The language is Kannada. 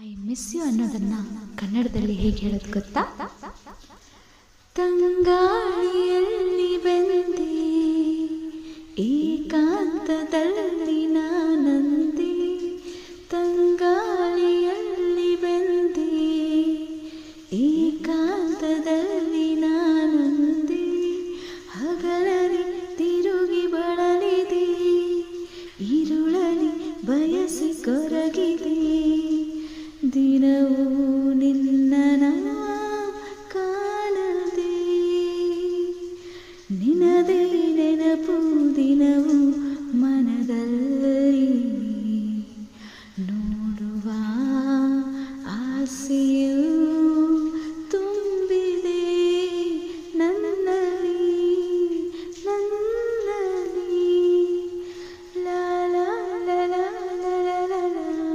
ಐ ಮಿಸ್ ಯು ಅನ್ನೋದನ್ನು ಕನ್ನಡದಲ್ಲಿ ಹೇಗೆ ಹೇಳೋದು ಗೊತ್ತಾ? ತಂಗಾಳಿಯಲ್ಲಿ ಬಂದೆ, ಏಕಾಂತದಲ್ಲಿ ನಾನಂದೆ. ತಂಗಾಳಿಯಲ್ಲಿ ಬಂದೆ, ಏಕಾಂತದಲ್ಲಿ ನಾನಂದೆ. ಹಗಲಲ್ಲಿ ತಿರುಗಿ ಬಳಲಿದೆ, ಇರುಳಲಿ ಬಯಸಿ ಕೊರಗಿದೆ. ದಿನವೂ ನಿನ್ನ ಕಾಣದೆ, ನಿನದೇ ನೆನಪು ದಿನವೂ ಮನದಲ್ಲಿ. ನೋಡುವ ಆಸೆ